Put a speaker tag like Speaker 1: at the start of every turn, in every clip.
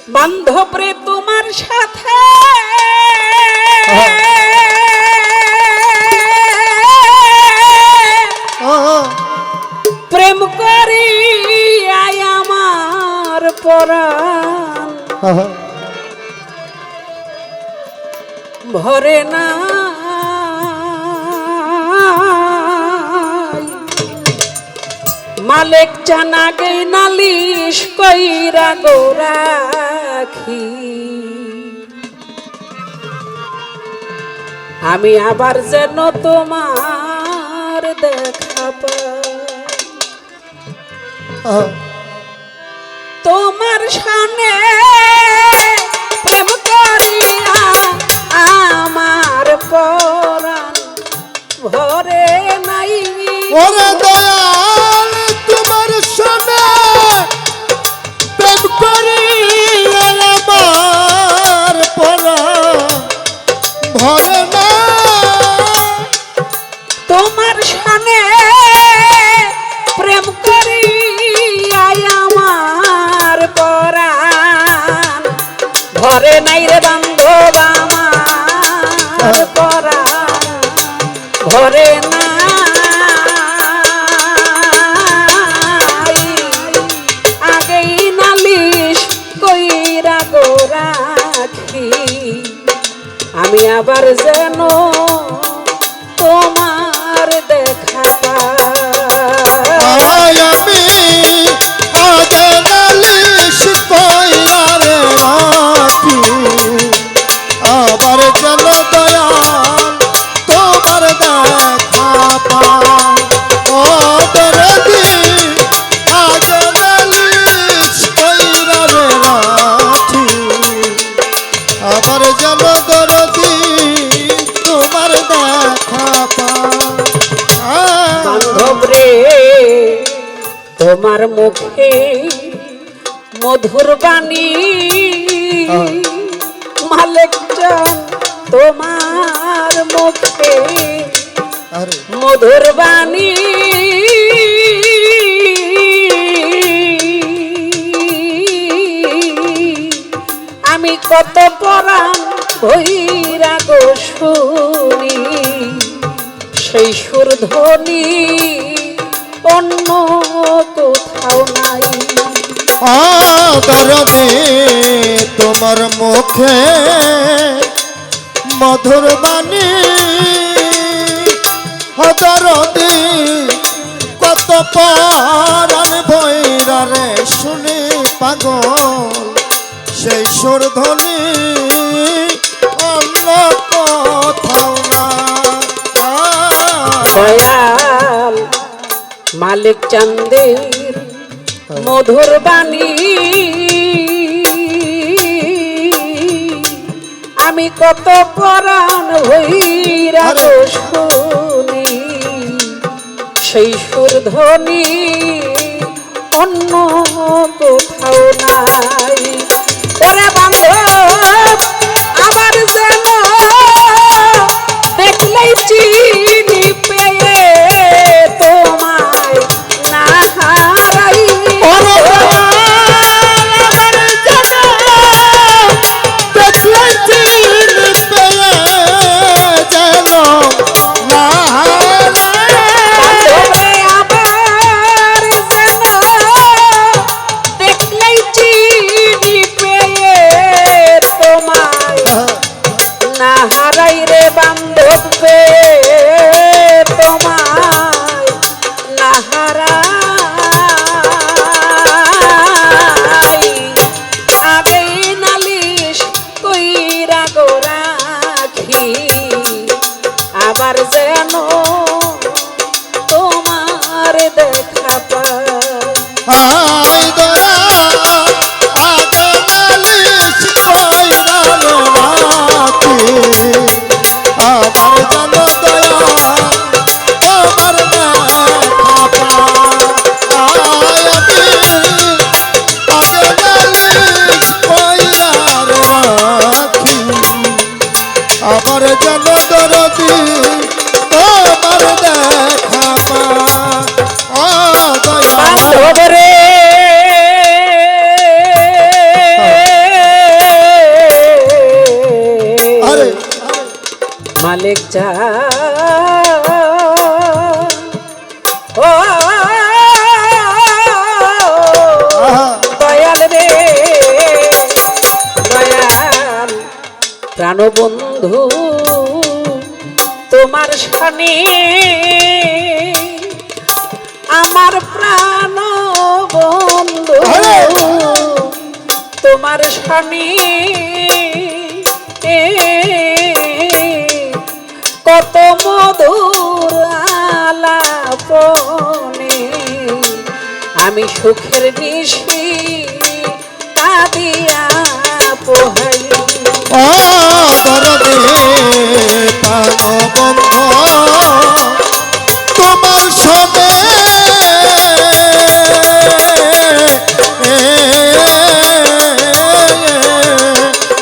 Speaker 1: বান্ধব রে তোমার সাথে প্রেম করি আয় আমার পরাণ ভরে না মালিক জানা গই নালিশ কইরা গোরাখি আমি আবার যেন তোমার দেখা পাই তোমার সামনে প্রেম করিয়া আমার পরাণ ভরে নাই
Speaker 2: ওরে দয়াল তোমার সামনে প্রেম করিয়া আমার পরাণ ভরে না
Speaker 1: তোমার সামনে প্রেম করিয়া আমার পরাণ ভরে নাই রে বান্ধব আমার পরাণ ভরে না আগেই নালিশ কইরা গোরাখি আমি আবার যেন তোমার দেখা পাই
Speaker 2: আমি আগে নালিশ কইরা রে রাখি আবার যেন দয়াল তোমার দেখা পাই ও দরদি আগে নালিশ কইরা রে রাখি আবার যেন দরদি তোমার দেখা পাই
Speaker 1: বান্ধব রে তোমার মুখে মধুর বাণী মালিক জান তোমার মুখে মধুর বাণী আমি কত পরাণ ভৈরা গো শুনি সেই সুরধ্বনি অন্য কোথাও নাই
Speaker 2: দরদে তোমার মুখে মধুর বাণী দরদে কত পরাণ ভৈরা রে শুনি পাগল সেই সুরধ্বনি অন্য কোথাও না
Speaker 1: দয়াল মালিক চান্দের মধুর বাণী আমি কত পরাণ ভৈরা শুনি সেই সুরধ্বনি অন্য কোথাও নাই ওরে বান্ধব আবার যেন দেখলেই চিনি পেয়ে তোমায় না হারাই বান্ধবরে আবার যেন দেখলেই মালিক যা ও দয়াল রে দয়াল প্রাণবন্ধু তোমার শানে আমার প্রাণ বন্ধু তোমার শানে কত মধুর আলাপনে আমি সুখের নিশি কাঁদিয়া পোহাই
Speaker 2: ও দরদে প্রাণবন্ধ তোমার সবে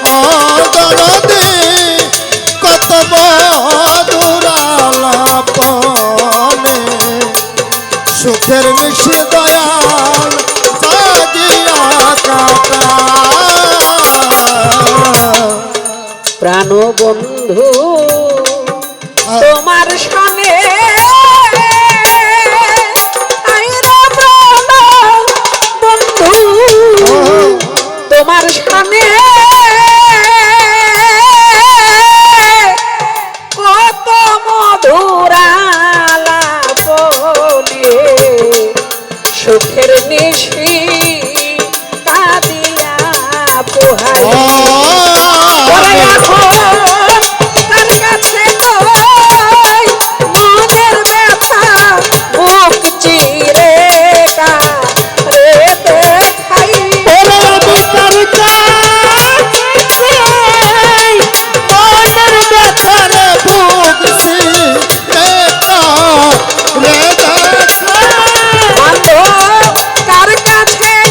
Speaker 2: ও দরদে কত মধুর আলাপনে সুখের মিশি দয়াল জাগিয়া কাটা
Speaker 1: প্রাণবন্ধু তোমার সনে বন্ধু তোমার সনে কত মধুরালাপনে সুখের নিশি কাঁদিয়া পোহাই তার কাছে মনের ব্যথা বুক চিরে কারে দেখাই কার কাছে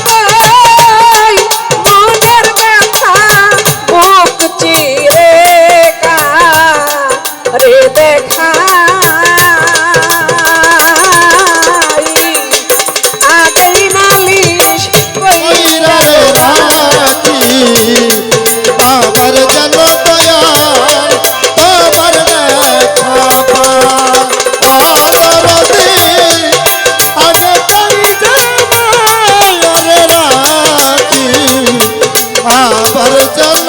Speaker 1: মনের ব্যথা বুক চিরে কারে দেখাই আগেই নালিশ কইরা
Speaker 2: আমার যেন দয়াল তোমার দেখা অদরদে আগে তাই জামাইরে রাখি আবার যেন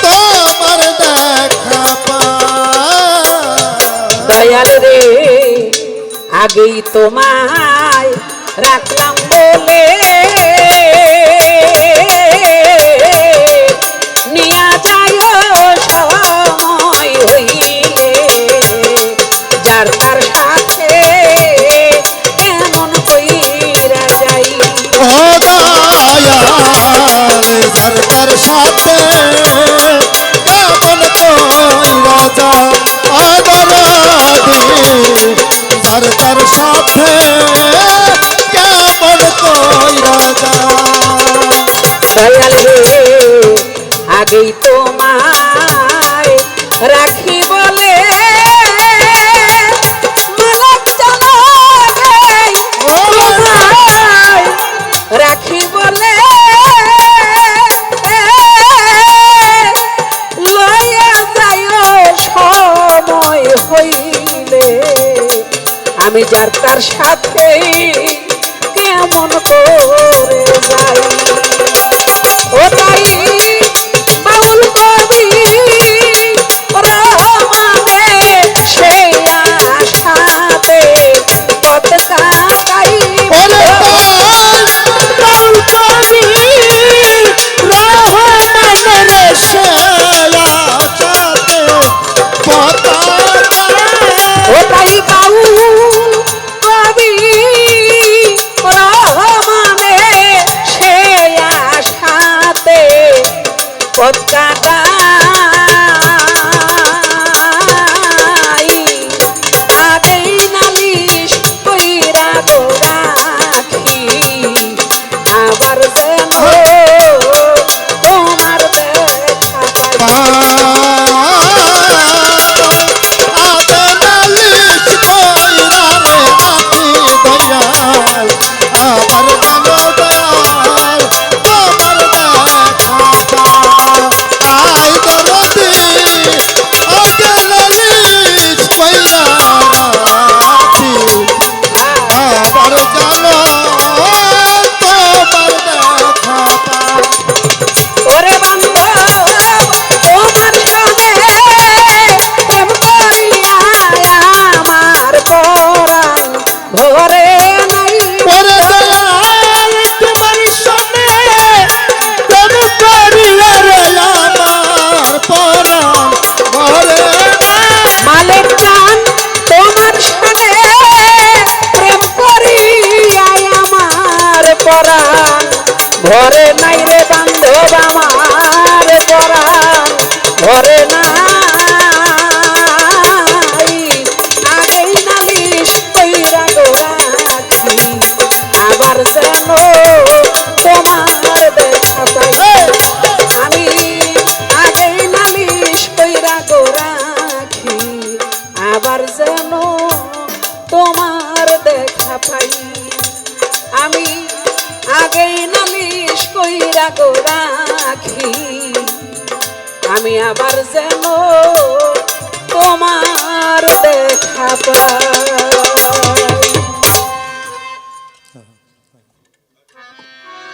Speaker 2: তোমার দেখা
Speaker 1: দয়াল রে আগেই তোমায় রাখলাম বলে নিয়া যায় সময় হইলে যার তার সাথে কেমন কইরা যাই
Speaker 2: ও দয়াল সরকার সাথে কেমন কইরা যা অদরদে সরকার সাথে কেমন কইরা যা
Speaker 1: দয়াল রে আগেই তোমায় রাখি বলে মানব জনমে তোমায় রাখি বলে লইয়া যায় সময় হইলে আমি যার তার সাথে কেমন করে যাই ও তাই বাউল কবি রহমানে সে আশাতে পথ কাটাই
Speaker 2: ওরে বাউল কবি রহমানের সে আশাতে পতাকা
Speaker 1: ও তাই বাউল কবি রহমানে সে আশাতে পথ কাটাই আগেই নালিশ কইরা গো রাখি আবার যেন তোমার দেখা পাই
Speaker 2: আগে নালিশ কইরা রে রাখি দয়াল আবার যেন দয়াল তোমার দেখা
Speaker 1: নাই রে বান্ধব আমার পরাণ ধরে নাই আগেই নালিশ কইরা গোরাখি আবার যেন তোমার দেখা পাই আমি আগেই নালিশ কইরা গোরাখি আবার যেন তোমার দেখা পাই আমি আগেই নালিশ কইরা গোরাখি আমি আবার যেন তোমার দেখা পাই।